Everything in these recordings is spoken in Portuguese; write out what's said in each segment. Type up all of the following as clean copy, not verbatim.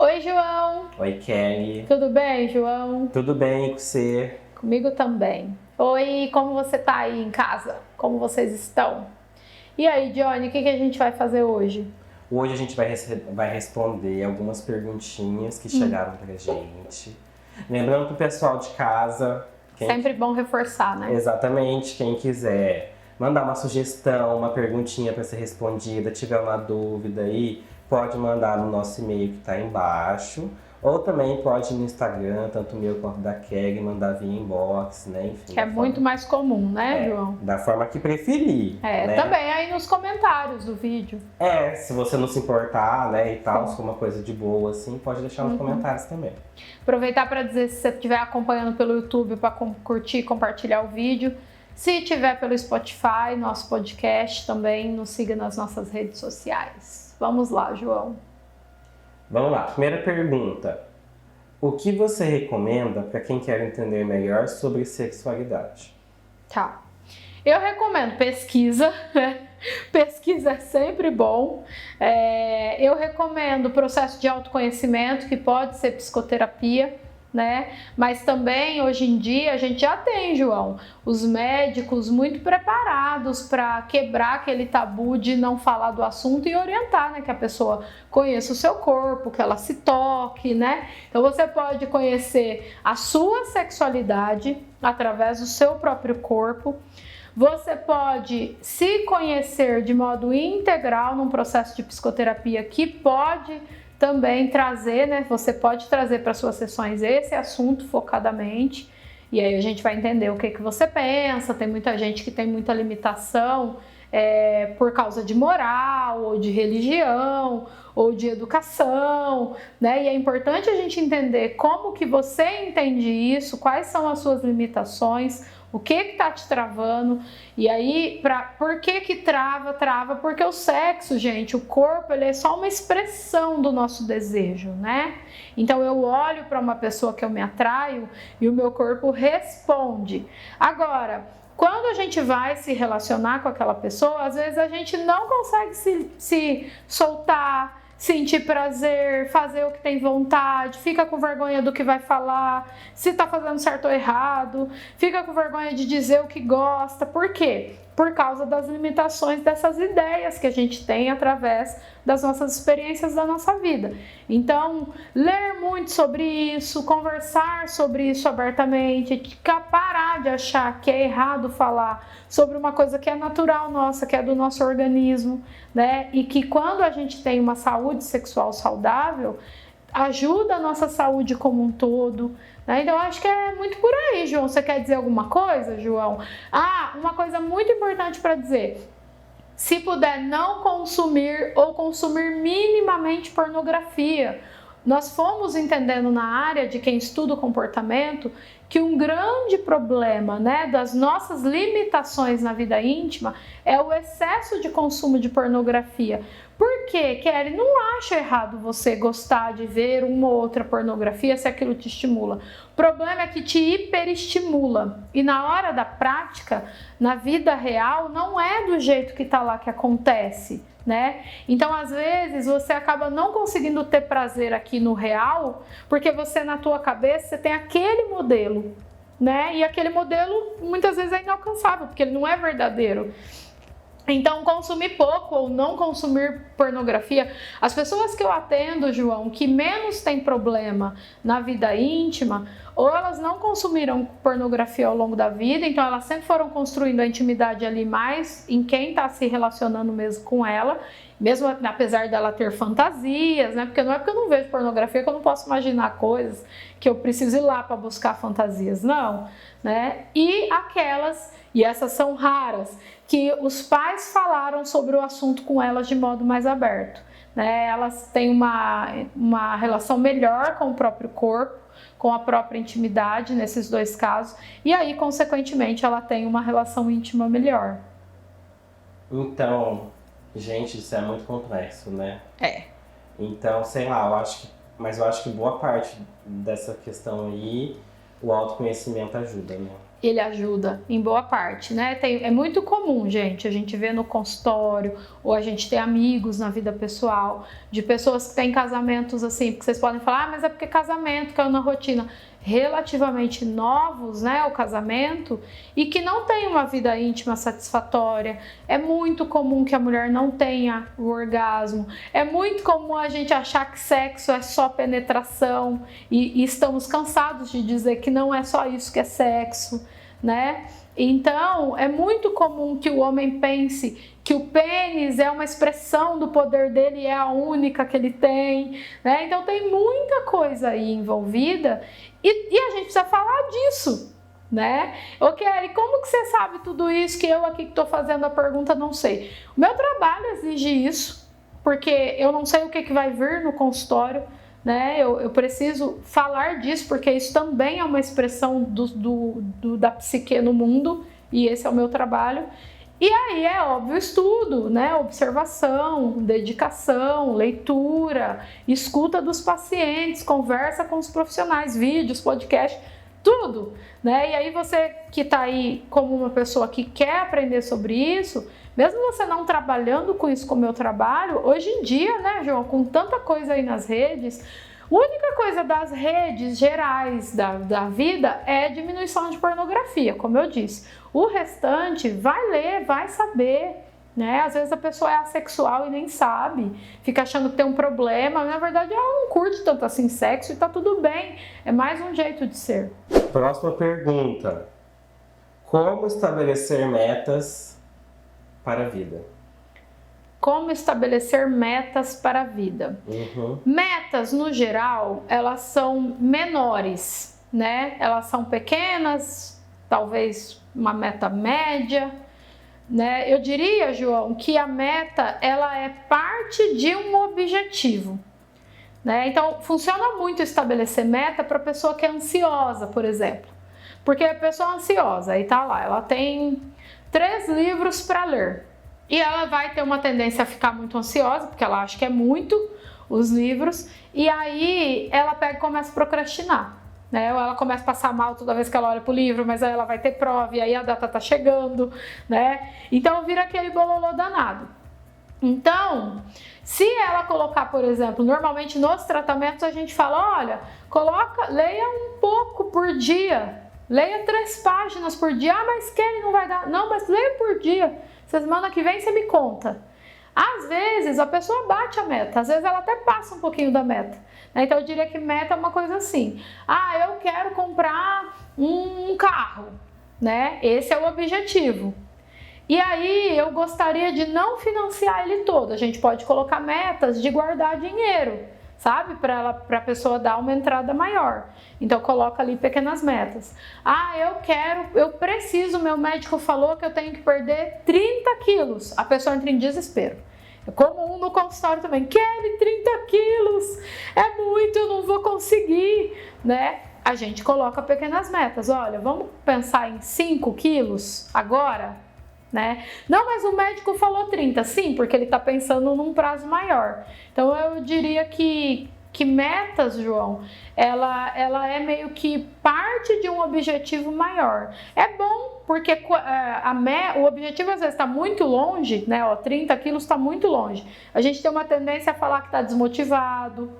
Oi, João. Oi, Kelly. Tudo bem, João? Tudo bem com você? Comigo também. Oi, como você tá aí em casa? Como vocês estão? E aí, Johnny, o que a gente vai fazer hoje? Hoje a gente vai responder algumas perguntinhas que chegaram pra gente. Lembrando pro pessoal de casa... Sempre bom reforçar, né? Exatamente. Quem quiser mandar uma sugestão, uma perguntinha para ser respondida, tiver uma dúvida aí, pode mandar no nosso e-mail que está aí embaixo. Ou também pode ir no Instagram, tanto o meu quanto da Kelly, mandar via inbox, né? Enfim, que é muito mais comum, né, João? Da forma que preferir. Né? Também aí nos comentários do vídeo. Se você não se importar, né, e tal, se for uma coisa de boa, assim, pode deixar nos comentários também. Aproveitar para dizer, se você estiver acompanhando pelo YouTube, para curtir e compartilhar o vídeo. Se estiver pelo Spotify, nosso podcast também, nos siga nas nossas redes sociais. Vamos lá, João. Vamos lá, primeira pergunta. O que você recomenda para quem quer entender melhor sobre sexualidade? Tá. Eu recomendo pesquisa, né? Pesquisa é sempre bom. Eu recomendo o processo de autoconhecimento, que pode ser psicoterapia, né? Mas também, hoje em dia, a gente já tem, João, os médicos muito preparados para quebrar aquele tabu de não falar do assunto e orientar, né? Que a pessoa conheça o seu corpo, que ela se toque, né? Então você pode conhecer a sua sexualidade através do seu próprio corpo. Você pode se conhecer de modo integral num processo de psicoterapia que pode também trazer, né? Você pode trazer para suas sessões esse assunto focadamente, e aí a gente vai entender o que você pensa. Tem muita gente que tem muita limitação por causa de moral, ou de religião, ou de educação, né? E é importante a gente entender como que você entende isso, quais são as suas limitações, o que está te travando. E aí, por que trava? Trava porque o sexo, gente, o corpo, ele é só uma expressão do nosso desejo, né? Então eu olho para uma pessoa que eu me atraio e o meu corpo responde. Agora, quando a gente vai se relacionar com aquela pessoa, às vezes a gente não consegue se soltar, sentir prazer, fazer o que tem vontade, fica com vergonha do que vai falar, se tá fazendo certo ou errado, fica com vergonha de dizer o que gosta. Por quê? Por causa das limitações dessas ideias que a gente tem através das nossas experiências da nossa vida. Então, ler muito sobre isso, conversar sobre isso abertamente, parar de achar que é errado falar sobre uma coisa que é natural nossa, que é do nosso organismo, né? E que quando a gente tem uma saúde sexual saudável, ajuda a nossa saúde como um todo, né? Então, eu acho que é muito por aí, João. Você quer dizer alguma coisa, João? Uma coisa muito importante para dizer. Se puder não consumir ou consumir minimamente pornografia. Nós fomos entendendo na área de quem estuda o comportamento que um grande problema, né, das nossas limitações na vida íntima é o excesso de consumo de pornografia. Por quê, Kelly? Não acho errado você gostar de ver uma ou outra pornografia se aquilo te estimula. O problema é que te hiperestimula. E na hora da prática, na vida real, não é do jeito que está lá que acontece, né? Então, às vezes, você acaba não conseguindo ter prazer aqui no real, porque você, na tua cabeça, você tem aquele modelo, né? E aquele modelo, muitas vezes, é inalcançável, porque ele não é verdadeiro. Então, consumir pouco ou não consumir pornografia, as pessoas que eu atendo, João, que menos tem problema na vida íntima, ou elas não consumiram pornografia ao longo da vida, então elas sempre foram construindo a intimidade ali mais em quem está se relacionando mesmo com ela, mesmo apesar dela ter fantasias, né? Porque não é porque eu não vejo pornografia que eu não posso imaginar coisas que eu preciso ir lá para buscar fantasias, não, né? E aquelas, e essas são raras, que os pais falaram sobre o assunto com elas de modo mais aberto, né? Elas têm uma relação melhor com o próprio corpo, com a própria intimidade nesses dois casos, e aí, consequentemente, ela tem uma relação íntima melhor. Então, gente, isso é muito complexo, né? Então, sei lá, eu acho que boa parte dessa questão aí, o autoconhecimento ajuda, né? ele ajuda em boa parte, né? É muito comum, gente, a gente vê no consultório ou a gente tem amigos na vida pessoal de pessoas que têm casamentos assim, porque vocês podem falar, mas é porque casamento caiu na rotina, relativamente novos, né, o casamento, e que não tem uma vida íntima satisfatória. É muito comum que a mulher não tenha o orgasmo, é muito comum a gente achar que sexo é só penetração e estamos cansados de dizer que não é só isso que é sexo, né? Então, é muito comum que o homem pense que o pênis é uma expressão do poder dele e é a única que ele tem, né? Então, tem muita coisa aí envolvida e a gente precisa falar disso, né? Ô, Kelly, como que você sabe tudo isso que eu aqui que estou fazendo a pergunta não sei? O meu trabalho exige isso, porque eu não sei o que vai vir no consultório, né? Eu preciso falar disso, porque isso também é uma expressão da psique no mundo, e esse é o meu trabalho. E aí é óbvio estudo, né? Observação, dedicação, leitura, escuta dos pacientes, conversa com os profissionais, vídeos, podcast, tudo, né? E aí você que está aí como uma pessoa que quer aprender sobre isso, mesmo você não trabalhando com isso como eu trabalho, hoje em dia, né, João, com tanta coisa aí nas redes, a única coisa das redes gerais da vida é diminuição de pornografia, como eu disse. O restante vai ler, vai saber, né? Às vezes a pessoa é assexual e nem sabe, fica achando que tem um problema, na verdade ela não curte tanto assim sexo e tá tudo bem, é mais um jeito de ser. Próxima pergunta. Como estabelecer metas para a vida? Como estabelecer metas para a vida? Metas, no geral, elas são menores, né? Elas são pequenas, talvez uma meta média, né? Eu diria, João, que a meta ela é parte de um objetivo, né? Então, funciona muito estabelecer meta para a pessoa que é ansiosa, por exemplo. Porque a pessoa ansiosa, aí tá lá, ela tem 3 livros para ler. E ela vai ter uma tendência a ficar muito ansiosa, porque ela acha que é muito os livros, e aí ela pega e começa a procrastinar, né? Ou ela começa a passar mal toda vez que ela olha pro livro, mas aí ela vai ter prova, e aí a data tá chegando, né? Então vira aquele bololô danado. Então, se ela colocar, por exemplo, normalmente nos tratamentos a gente fala, olha, leia um pouco por dia, leia 3 páginas por dia, mas Kelly não vai dar, não, mas leia por dia. Semana que vem você me conta. Às vezes a pessoa bate a meta, às vezes ela até passa um pouquinho da meta. Então eu diria que meta é uma coisa assim. Eu quero comprar um carro, né? Esse é o objetivo. E aí eu gostaria de não financiar ele todo. A gente pode colocar metas de guardar dinheiro, sabe? Para a pessoa dar uma entrada maior. Então coloca ali pequenas metas. Eu preciso, meu médico falou que eu tenho que perder 30 quilos. A pessoa entra em desespero. É comum no consultório também. Kelly, 30 quilos é muito, eu não vou conseguir, né? A gente coloca pequenas metas. Olha, vamos pensar em 5 quilos agora, né? Não, mas o médico falou 30, sim, porque ele está pensando num prazo maior. Então eu diria que metas, João, ela é meio que parte de um objetivo maior. É bom porque o objetivo às vezes está muito longe, né? 30 quilos está muito longe. A gente tem uma tendência a falar que está desmotivado,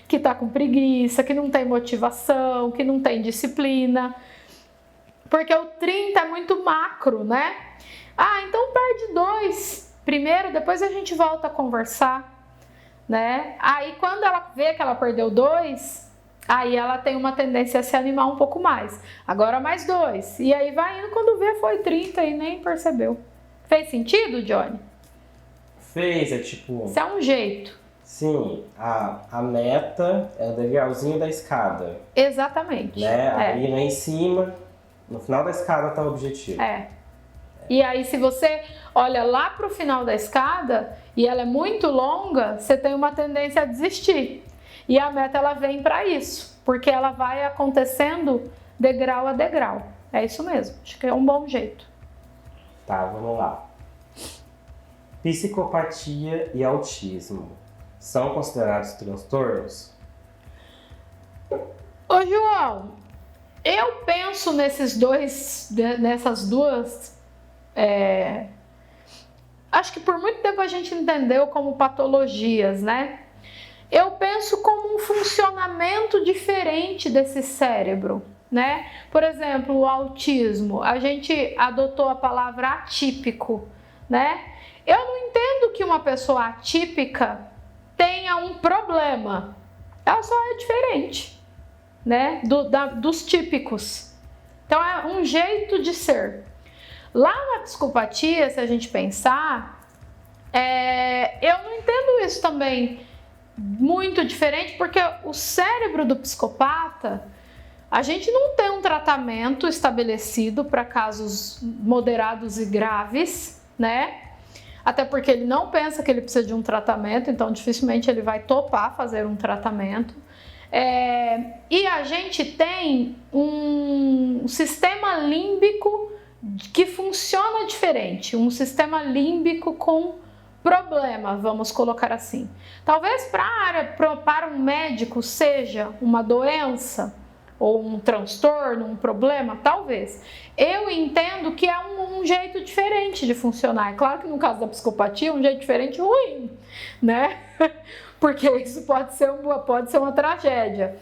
que está com preguiça, que não tem motivação, que não tem disciplina. Porque o 30 é muito macro, né? Então perde 2 primeiro, depois a gente volta a conversar, né? Aí quando ela vê que ela perdeu 2, aí ela tem uma tendência a se animar um pouco mais. Agora mais 2. E aí vai indo, quando vê foi 30 e nem percebeu. Fez sentido, Johnny? Fez, é tipo... Isso é um jeito. Sim, a meta é o degrauzinho da escada. Exatamente. Né? Aí lá em cima, no final da escada tá o objetivo. E aí se você olha lá pro final da escada e ela é muito longa, você tem uma tendência a desistir. E a meta ela vem para isso, porque ela vai acontecendo degrau a degrau. É isso mesmo, acho que é um bom jeito. Tá, vamos lá. Psicopatia e autismo são considerados transtornos? Ô João, Eu penso nessas duas. Acho que por muito tempo a gente entendeu como patologias, né? Eu penso como um funcionamento diferente desse cérebro, né? Por exemplo, o autismo, a gente adotou a palavra atípico, né? Eu não entendo que uma pessoa atípica tenha um problema, ela só é diferente, né? Dos típicos. Então é um jeito de ser. Lá na psicopatia, se a gente pensar, eu não entendo isso também muito diferente, porque o cérebro do psicopata, a gente não tem um tratamento estabelecido para casos moderados e graves, né? Até porque ele não pensa que ele precisa de um tratamento, então dificilmente ele vai topar fazer um tratamento. E a gente tem um sistema límbico que funciona diferente, um sistema límbico com problema, vamos colocar assim. Talvez para um médico seja uma doença ou um transtorno, um problema, talvez. Eu entendo que é um jeito diferente de funcionar. É claro que no caso da psicopatia é um jeito diferente ruim, né? Porque isso pode ser uma tragédia.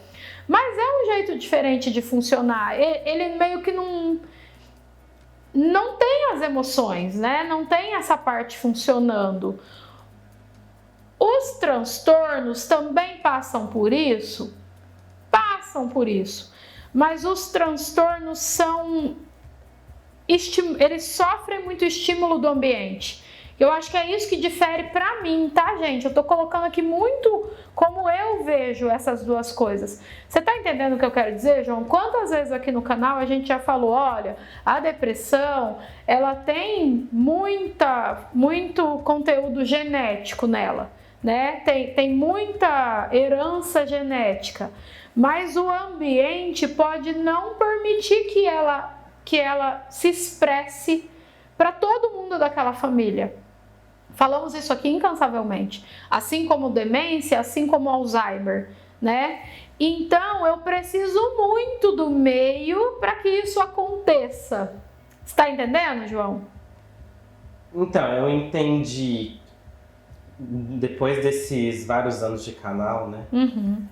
Mas é um jeito diferente de funcionar. Ele meio que não tem as emoções, né? Não tem essa parte funcionando. Os transtornos também passam por isso? Passam por isso. Mas os transtornos eles sofrem muito estímulo do ambiente. Eu acho que é isso que difere pra mim, tá, gente? Eu tô colocando aqui muito como eu vejo essas duas coisas. Você tá entendendo o que eu quero dizer, João? Quantas vezes aqui no canal a gente já falou, olha, a depressão, ela tem muito conteúdo genético nela, né? Tem muita herança genética, mas o ambiente pode não permitir que ela se expresse para todo mundo daquela família. Falamos isso aqui incansavelmente, assim como demência, assim como Alzheimer, né? Então eu preciso muito do meio para que isso aconteça. Está entendendo, João? Então, eu entendi depois desses vários anos de canal, né? Uhum.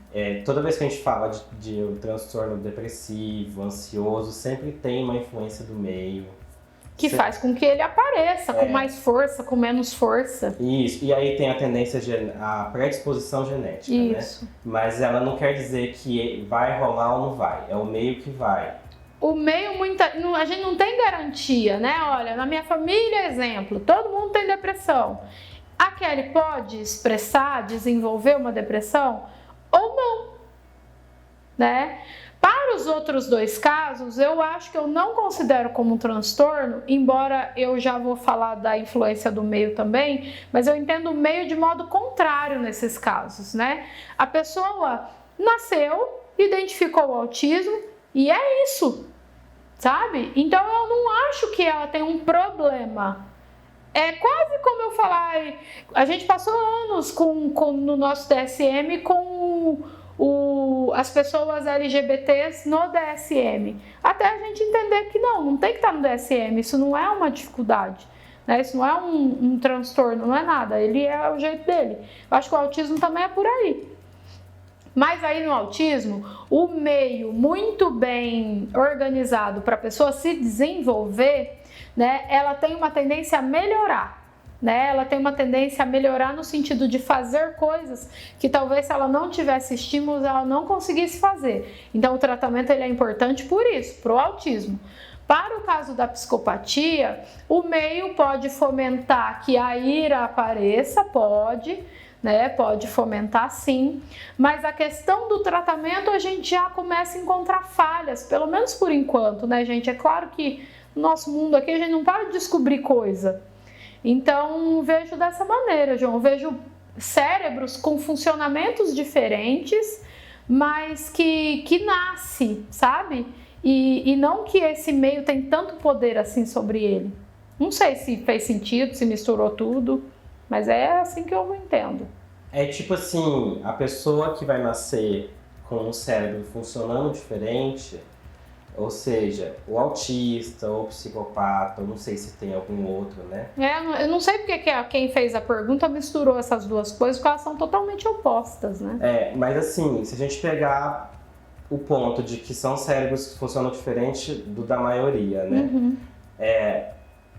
Toda vez que a gente fala de um transtorno depressivo, ansioso, sempre tem uma influência do meio. Que faz com que ele apareça com mais força, com menos força. Isso, e aí tem a tendência, a predisposição genética, isso, né? Mas ela não quer dizer que vai rolar ou não vai, é o meio que vai. O meio, a gente não tem garantia, né? Olha, na minha família, exemplo, todo mundo tem depressão. A Kelly pode expressar, desenvolver uma depressão ou não, né? Para os outros dois casos, eu acho que eu não considero como um transtorno, embora eu já vou falar da influência do meio também, mas eu entendo o meio de modo contrário nesses casos, né? A pessoa nasceu, identificou o autismo e é isso, sabe? Então eu não acho que ela tem um problema. É quase como eu falar, a gente passou anos no nosso DSM com as pessoas LGBTs no DSM, até a gente entender que não tem que estar no DSM, isso não é uma dificuldade, né? Isso não é um transtorno, não é nada, ele é o jeito dele. Eu acho que o autismo também é por aí. Mas aí no autismo, o meio muito bem organizado para a pessoa se desenvolver, né, ela tem uma tendência a melhorar. Né? Ela tem uma tendência a melhorar no sentido de fazer coisas que talvez se ela não tivesse estímulos ela não conseguisse fazer. Então o tratamento ele é importante por isso, para o autismo. Para o caso da psicopatia, o meio pode fomentar que a ira apareça, né? Pode fomentar sim, mas a questão do tratamento a gente já começa a encontrar falhas, pelo menos por enquanto, né, gente? É claro que no nosso mundo aqui a gente não para de descobrir coisa. Então, vejo dessa maneira, João. Vejo cérebros com funcionamentos diferentes, mas que nasce, sabe? E não que esse meio tem tanto poder assim sobre ele. Não sei se fez sentido, se misturou tudo, mas é assim que eu entendo. É tipo assim, a pessoa que vai nascer com um cérebro funcionando diferente, Ou seja, o autista ou o psicopata, eu não sei se tem algum outro, né? Eu não sei porque quem fez a pergunta misturou essas duas coisas, porque elas são totalmente opostas, né? Mas assim, se a gente pegar o ponto de que são cérebros que funcionam diferente do da maioria, né? Uhum.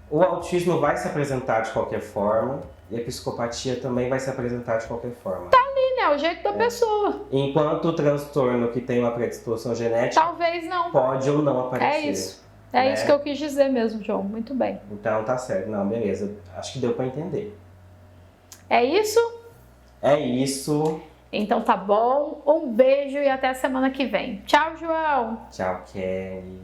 O autismo vai se apresentar de qualquer forma e a psicopatia também vai se apresentar de qualquer forma. É o jeito da pessoa. Enquanto o transtorno que tem uma predisposição genética Talvez não. pode ou não aparecer. É isso. É isso que eu quis dizer mesmo, João. Muito bem. Então tá certo. Não, beleza. Acho que deu pra entender. É isso? É isso. Então tá bom. Um beijo e até a semana que vem. Tchau, João. Tchau, Kelly.